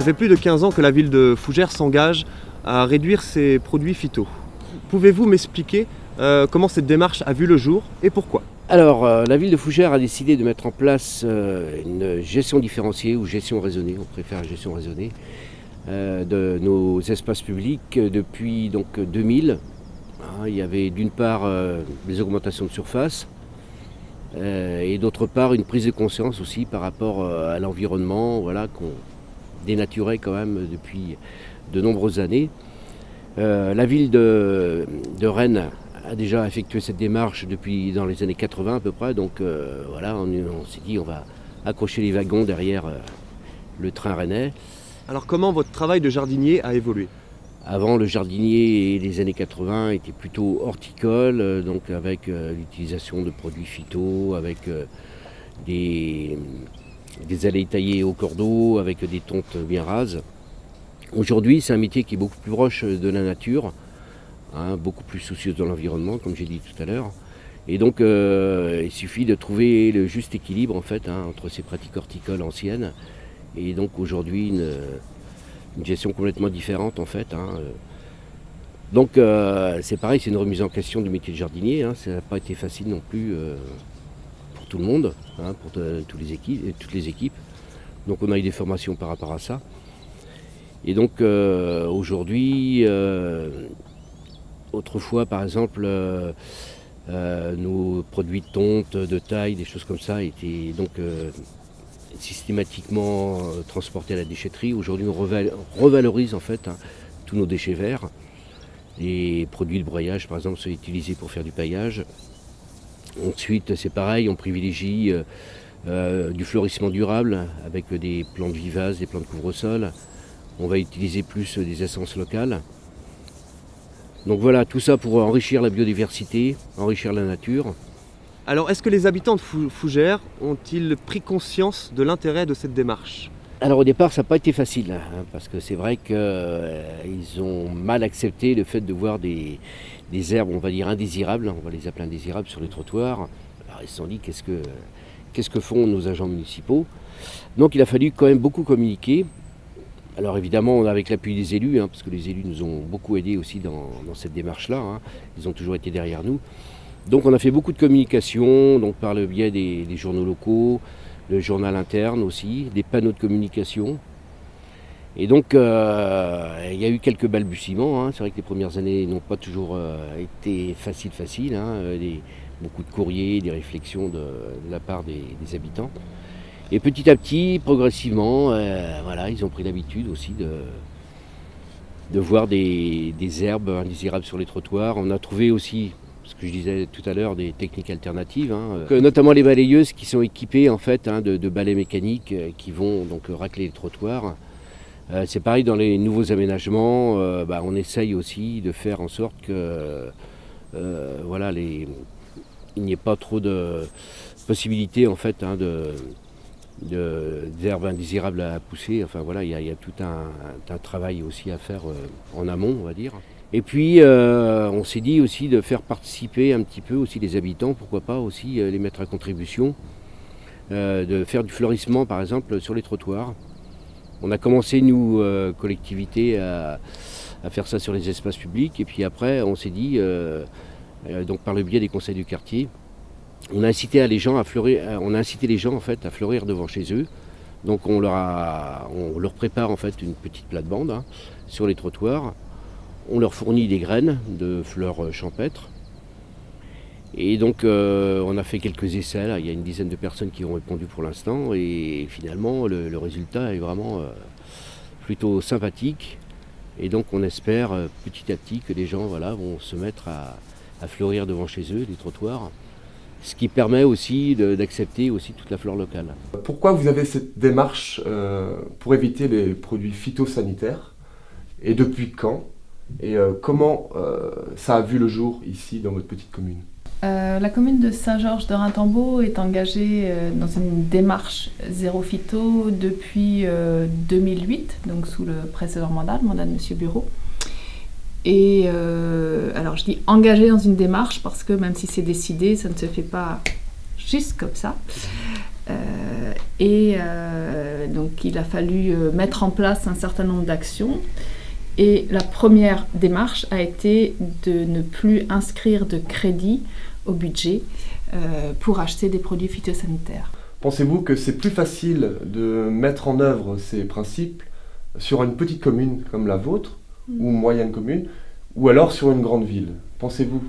Ça fait plus de 15 ans que la ville de Fougères s'engage à réduire ses produits phyto. Pouvez-vous m'expliquer comment cette démarche a vu le jour et pourquoi ? Alors, la ville de Fougères a décidé de mettre en place une gestion différenciée ou gestion raisonnée, on préfère gestion raisonnée, de nos espaces publics depuis donc 2000. Il y avait d'une part des augmentations de surface et d'autre part une prise de conscience aussi par rapport à l'environnement, voilà, qu'on dénaturait quand même depuis de nombreuses années. La ville de Rennes a déjà effectué cette démarche depuis dans les années 80 à peu près, donc voilà, on s'est dit on va accrocher les wagons derrière le train rennais. Alors comment votre travail de jardinier a évolué ? Avant, le jardinier des années 80 était plutôt horticole, donc avec l'utilisation de produits phyto, avec des allées taillées au cordeau, avec des tontes bien rases. Aujourd'hui, c'est un métier qui est beaucoup plus proche de la nature, beaucoup plus soucieux de l'environnement, comme j'ai dit tout à l'heure. Et donc, il suffit de trouver le juste équilibre en fait, entre ces pratiques horticoles anciennes et donc aujourd'hui une gestion complètement différente en fait. Donc c'est pareil, c'est une remise en question du métier de jardinier. Ça n'a pas été facile non plus pour tout le monde, pour toutes les équipes. Donc on a eu des formations par rapport à ça. Et donc aujourd'hui, autrefois par exemple, nos produits de tonte, de taille, des choses comme ça étaient donc systématiquement transportés à la déchetterie. Aujourd'hui, on revalorise en fait tous nos déchets verts. Les produits de broyage, par exemple, sont utilisés pour faire du paillage. Ensuite, c'est pareil, on privilégie du fleurissement durable avec des plantes vivaces, des plantes couvre-sol. On va utiliser plus des essences locales. Donc voilà, tout ça pour enrichir la biodiversité, enrichir la nature. Alors, est-ce que les habitants de Fougères ont-ils pris conscience de l'intérêt de cette démarche ? Alors au départ, ça n'a pas été facile, parce que c'est vrai qu'ils ont mal accepté le fait de voir des herbes, on va dire indésirables, on va les appeler indésirables sur les trottoirs. Alors ils se sont dit, qu'est-ce que font nos agents municipaux ? Donc il a fallu quand même beaucoup communiquer. Alors évidemment, avec l'appui des élus, parce que les élus nous ont beaucoup aidés aussi dans cette démarche-là, ils ont toujours été derrière nous. Donc on a fait beaucoup de communication, donc par le biais des journaux locaux, le journal interne aussi, des panneaux de communication. Et donc il y a eu quelques balbutiements. C'est vrai que les premières années n'ont pas toujours été faciles. Beaucoup de courriers, des réflexions de la part des habitants. Et petit à petit, progressivement, voilà, ils ont pris l'habitude aussi de voir des herbes indésirables sur les trottoirs. On a trouvé aussi, ce que je disais tout à l'heure, des techniques alternatives, notamment les balayeuses qui sont équipées en fait de balais mécaniques qui vont donc racler les trottoirs. C'est pareil dans les nouveaux aménagements, on essaye aussi de faire en sorte que voilà, il n'y ait pas trop de possibilités en fait d'herbes indésirables à pousser. Enfin voilà, il y a tout un travail aussi à faire en amont, on va dire. Et puis on s'est dit aussi de faire participer un petit peu aussi les habitants, pourquoi pas aussi les mettre à contribution, de faire du fleurissement par exemple sur les trottoirs. On a commencé nous, collectivité, à faire ça sur les espaces publics, et puis après on s'est dit, donc par le biais des conseils du quartier, on a incité les gens en fait à fleurir devant chez eux. Donc on leur prépare en fait une petite plate-bande sur les trottoirs. On leur fournit des graines de fleurs champêtres. Et donc on a fait quelques essais, là. Il y a une dizaine de personnes qui ont répondu pour l'instant. Et finalement le résultat est vraiment plutôt sympathique. Et donc on espère petit à petit que les gens vont se mettre à fleurir devant chez eux, les trottoirs. Ce qui permet aussi d'accepter aussi toute la flore locale. Pourquoi vous avez cette démarche pour éviter les produits phytosanitaires ? Et depuis quand ? Et comment ça a vu le jour ici dans votre petite commune ? La commune de Saint-Georges de Raintambault est engagée dans une démarche zéro phyto depuis 2008, donc sous le précédent mandat, le mandat de M. Bureau. Et alors je dis engagée dans une démarche parce que même si c'est décidé, ça ne se fait pas juste comme ça. Donc il a fallu mettre en place un certain nombre d'actions. Et la première démarche a été de ne plus inscrire de crédit au budget pour acheter des produits phytosanitaires. Pensez-vous que c'est plus facile de mettre en œuvre ces principes sur une petite commune comme la vôtre, ou moyenne commune, ou alors sur une grande ville? Pensez-vous?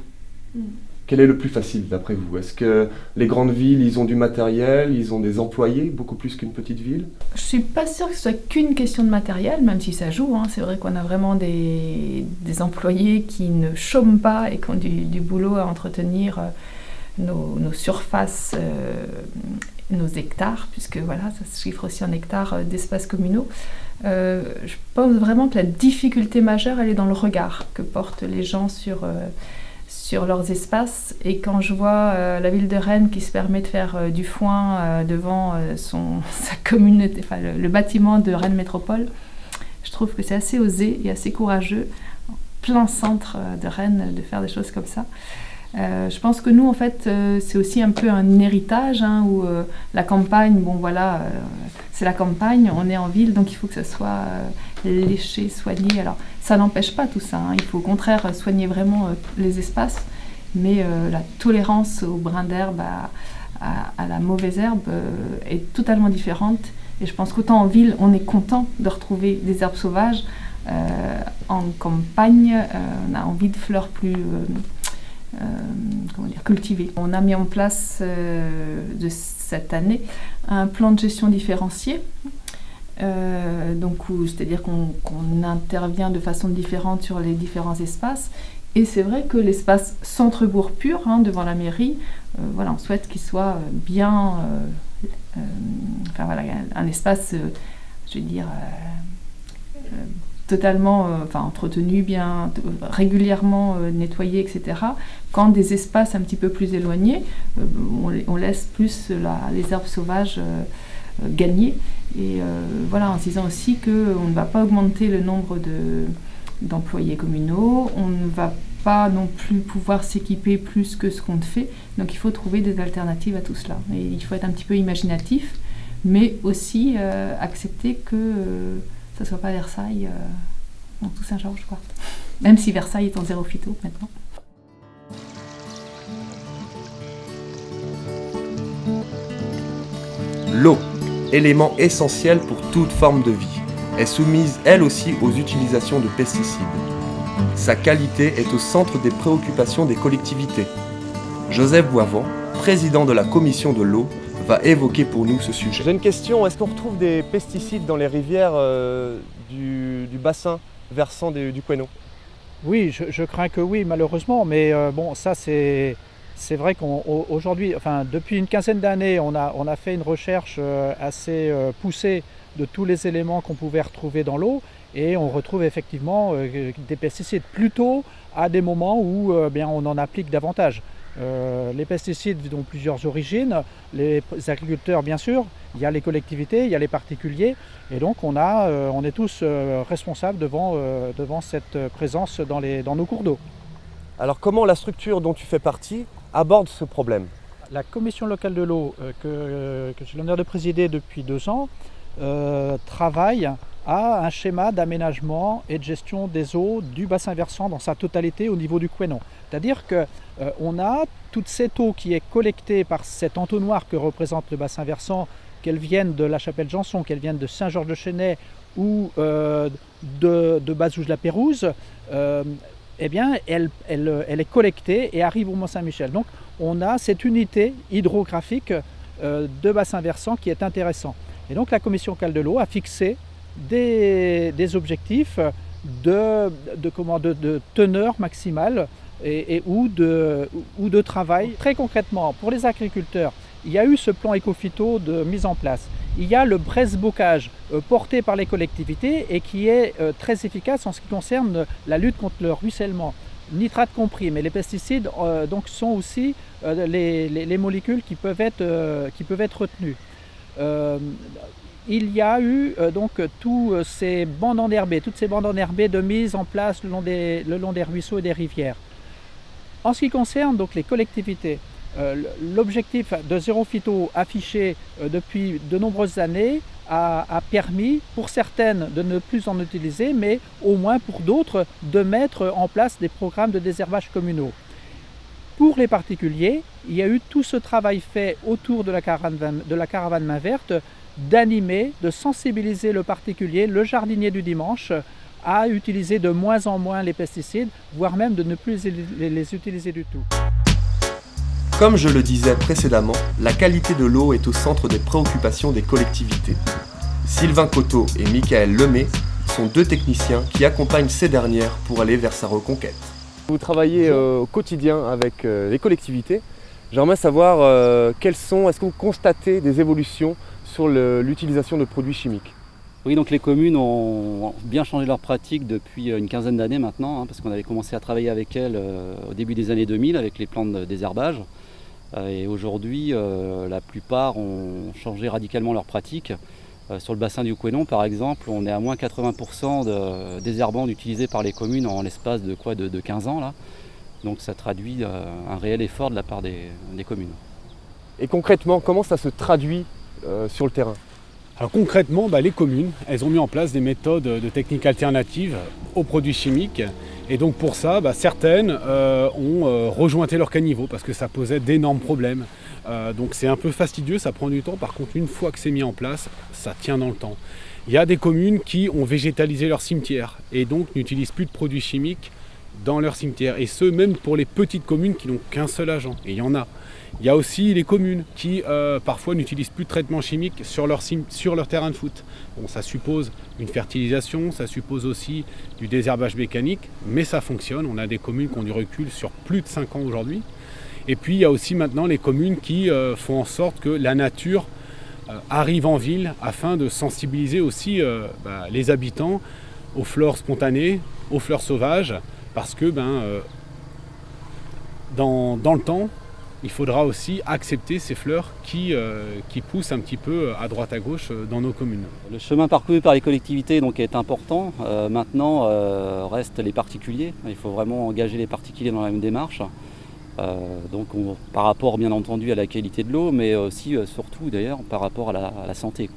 Quel est le plus facile d'après vous? Est-ce que les grandes villes, ils ont du matériel, ils ont des employés, beaucoup plus qu'une petite ville? Je ne suis pas sûre que ce soit qu'une question de matériel, même si ça joue. C'est vrai qu'on a vraiment des employés qui ne chôment pas et qui ont du boulot à entretenir nos surfaces, nos hectares, puisque voilà, ça se chiffre aussi en hectares d'espaces communaux. Je pense vraiment que la difficulté majeure, elle est dans le regard que portent les gens sur leurs espaces. Et quand je vois la ville de Rennes qui se permet de faire du foin devant sa communauté, enfin le bâtiment de Rennes Métropole, je trouve que c'est assez osé et assez courageux, en plein centre de Rennes, de faire des choses comme ça. Je pense que nous, en fait, c'est aussi un peu un héritage où la campagne, bon voilà, c'est la campagne, on est en ville, donc il faut que ça soit léché, soigné. Alors, ça n'empêche pas tout ça, il faut au contraire soigner vraiment les espaces, mais la tolérance au brin d'herbe, à la mauvaise herbe est totalement différente. Et je pense qu'autant en ville, on est content de retrouver des herbes sauvages. En campagne, on a envie de fleurs plus... cultivées. On a mis en place de cette année un plan de gestion différencié, c'est-à-dire qu'on intervient de façon différente sur les différents espaces. Et c'est vrai que l'espace centre-bourg pur, devant la mairie, on souhaite qu'il soit bien, un espace, totalement entretenu, bien régulièrement nettoyé, etc. Quand des espaces un petit peu plus éloignés, on laisse plus les herbes sauvages gagner. Et en se disant aussi qu'on ne va pas augmenter le nombre d'employés communaux, on ne va pas non plus pouvoir s'équiper plus que ce qu'on fait. Donc il faut trouver des alternatives à tout cela. Et il faut être un petit peu imaginatif, mais aussi accepter que ça ne soit pas Versailles dans tout Saint-Georges, quoi. Même si Versailles est en zéro phyto maintenant. L'eau, élément essentiel pour toute forme de vie, est soumise elle aussi aux utilisations de pesticides. Sa qualité est au centre des préoccupations des collectivités. Joseph Boivant, président de la commission de l'eau, va évoquer pour nous ce sujet. J'ai une question, est-ce qu'on retrouve des pesticides dans les rivières du bassin versant du Couesnon? Oui, je crains que oui, malheureusement, mais ça c'est vrai qu'aujourd'hui, depuis une quinzaine d'années, on a fait une recherche assez poussée de tous les éléments qu'on pouvait retrouver dans l'eau, et on retrouve effectivement des pesticides plutôt à des moments où on en applique davantage. Les pesticides ont plusieurs origines, les agriculteurs bien sûr, il y a les collectivités, il y a les particuliers, et donc on est tous responsables devant cette présence dans nos cours d'eau. Alors comment la structure dont tu fais partie aborde ce problème? La commission locale de l'eau que j'ai l'honneur de présider depuis 2 ans travaille à un schéma d'aménagement et de gestion des eaux du bassin versant dans sa totalité au niveau du Couesnon. C'est-à-dire qu'on a toute cette eau qui est collectée par cet entonnoir que représente le bassin versant, qu'elle vienne de la Chapelle-Janson, qu'elle vienne de Saint-Georges-de-Chênay ou de Bazouges-la-Pérouse, elle est collectée et arrive au Mont-Saint-Michel. Donc on a cette unité hydrographique de bassin versant qui est intéressant. Et donc la commission locale de l'eau a fixé des objectifs de teneur maximale ou de travail. Très concrètement, pour les agriculteurs, il y a eu ce plan éco-phyto de mise en place. Il y a le brise-bocage porté par les collectivités et qui est très efficace en ce qui concerne la lutte contre le ruissellement, nitrate compris, mais les pesticides sont aussi les molécules qui peuvent être retenues. Il y a eu toutes ces bandes enherbées de mise en place le long des ruisseaux et des rivières. En ce qui concerne donc les collectivités, L'objectif de zéro phyto affiché depuis de nombreuses années a permis pour certaines de ne plus en utiliser, mais au moins pour d'autres de mettre en place des programmes de désherbage communaux. Pour les particuliers, il y a eu tout ce travail fait autour de la caravane main verte, d'animer, de sensibiliser le particulier, le jardinier du dimanche, à utiliser de moins en moins les pesticides, voire même de ne plus les utiliser du tout. Comme je le disais précédemment, la qualité de l'eau est au centre des préoccupations des collectivités. Sylvain Coteau et Michael Lemay sont deux techniciens qui accompagnent ces dernières pour aller vers sa reconquête. Vous travaillez au quotidien avec les collectivités. J'aimerais savoir est-ce que vous constatez des évolutions sur l'utilisation de produits chimiques? Oui, donc les communes ont bien changé leurs pratiques depuis une quinzaine d'années maintenant, parce qu'on avait commencé à travailler avec elles au début des années 2000 avec les plans de désherbage. Et aujourd'hui, la plupart ont changé radicalement leurs pratiques. Sur le bassin du Couesnon, par exemple, on est à moins 80% de désherbants utilisés par les communes en l'espace de 15 ans. Là. Donc ça traduit un réel effort de la part des communes. Et concrètement, comment ça se traduit sur le terrain? Alors concrètement, les communes, elles ont mis en place des méthodes de techniques alternatives aux produits chimiques. Et donc pour ça, certaines ont rejointé leur caniveau parce que ça posait d'énormes problèmes. Donc c'est un peu fastidieux, ça prend du temps. Par contre, une fois que c'est mis en place, ça tient dans le temps. Il y a des communes qui ont végétalisé leur cimetière et donc n'utilisent plus de produits chimiques dans leur cimetière. Et ce, même pour les petites communes qui n'ont qu'un seul agent. Et il y en a. Il y a aussi les communes qui parfois n'utilisent plus de traitement chimique sur leur terrain de foot. Bon, ça suppose une fertilisation, ça suppose aussi du désherbage mécanique, mais ça fonctionne. On a des communes qui ont du recul sur plus de 5 ans aujourd'hui. Et puis il y a aussi maintenant les communes qui font en sorte que la nature arrive en ville afin de sensibiliser aussi les habitants aux fleurs spontanées, aux fleurs sauvages, parce que dans le temps, il faudra aussi accepter ces fleurs qui poussent un petit peu à droite à gauche dans nos communes. Le chemin parcouru par les collectivités donc, est important. Maintenant, restent les particuliers. Il faut vraiment engager les particuliers dans la même démarche. Par rapport bien entendu à la qualité de l'eau, mais aussi surtout d'ailleurs par rapport à la santé.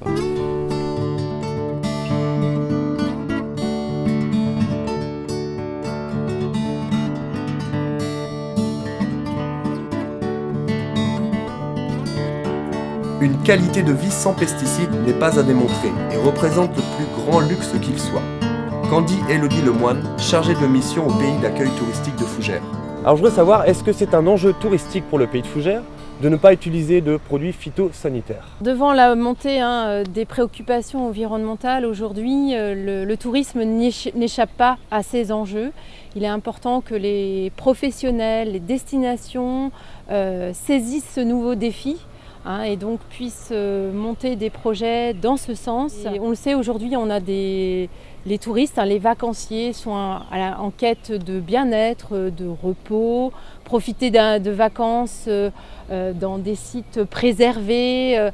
Une qualité de vie sans pesticides n'est pas à démontrer et représente le plus grand luxe qu'il soit. Qu'en dit Élodie Lemoine, chargée de mission au pays d'accueil touristique de Fougères. Alors je voudrais savoir, est-ce que c'est un enjeu touristique pour le pays de Fougères de ne pas utiliser de produits phytosanitaires? Devant la montée des préoccupations environnementales aujourd'hui, le tourisme n'échappe pas à ces enjeux. Il est important que les professionnels, les destinations saisissent ce nouveau défi. Et donc puissent monter des projets dans ce sens. Et on le sait aujourd'hui, on a les touristes, les vacanciers sont en quête de bien-être, de repos, profiter de vacances dans des sites préservés,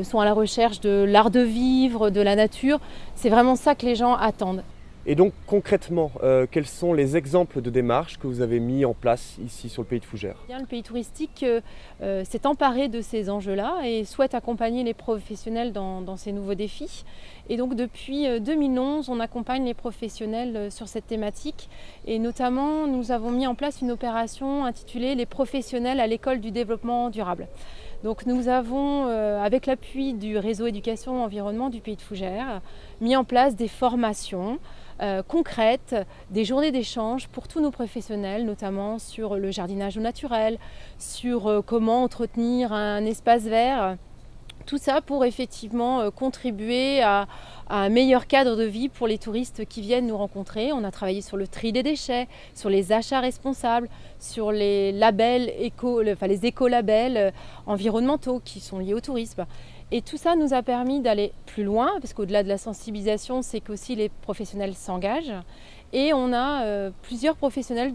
sont à la recherche de l'art de vivre, de la nature. C'est vraiment ça que les gens attendent. Et donc concrètement, quels sont les exemples de démarches que vous avez mis en place ici sur le pays de Fougères? Le pays touristique s'est emparé de ces enjeux-là et souhaite accompagner les professionnels dans ces nouveaux défis. Et donc depuis 2011, on accompagne les professionnels sur cette thématique. Et notamment, nous avons mis en place une opération intitulée « Les professionnels à l'école du développement durable ». Donc nous avons, avec l'appui du réseau éducation environnement du pays de Fougères, mis en place des formations concrètes, des journées d'échange pour tous nos professionnels, notamment sur le jardinage au naturel, sur comment entretenir un espace vert. Tout ça pour effectivement contribuer à un meilleur cadre de vie pour les touristes qui viennent nous rencontrer. On a travaillé sur le tri des déchets, sur les achats responsables, sur les labels les écolabels environnementaux qui sont liés au tourisme. Et tout ça nous a permis d'aller plus loin, parce qu'au-delà de la sensibilisation, c'est qu'aussi les professionnels s'engagent. Et on a plusieurs professionnels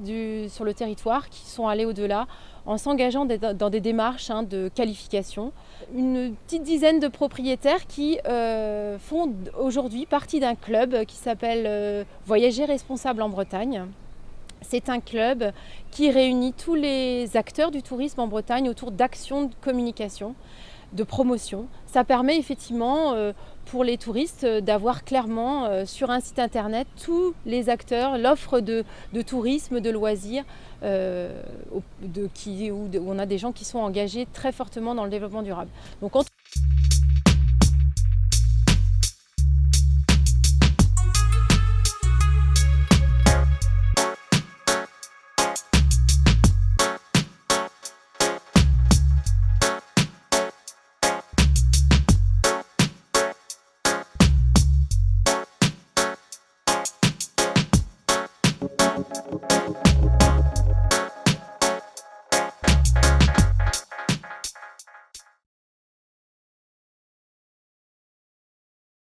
sur le territoire qui sont allés au-delà en s'engageant dans des démarches de qualification. Une petite dizaine de propriétaires qui font aujourd'hui partie d'un club qui s'appelle Voyager responsable en Bretagne. C'est un club qui réunit tous les acteurs du tourisme en Bretagne autour d'actions de communication, de promotion. Ça permet effectivement pour les touristes d'avoir clairement sur un site internet tous les acteurs, l'offre de tourisme, de loisirs, où on a des gens qui sont engagés très fortement dans le développement durable. Donc,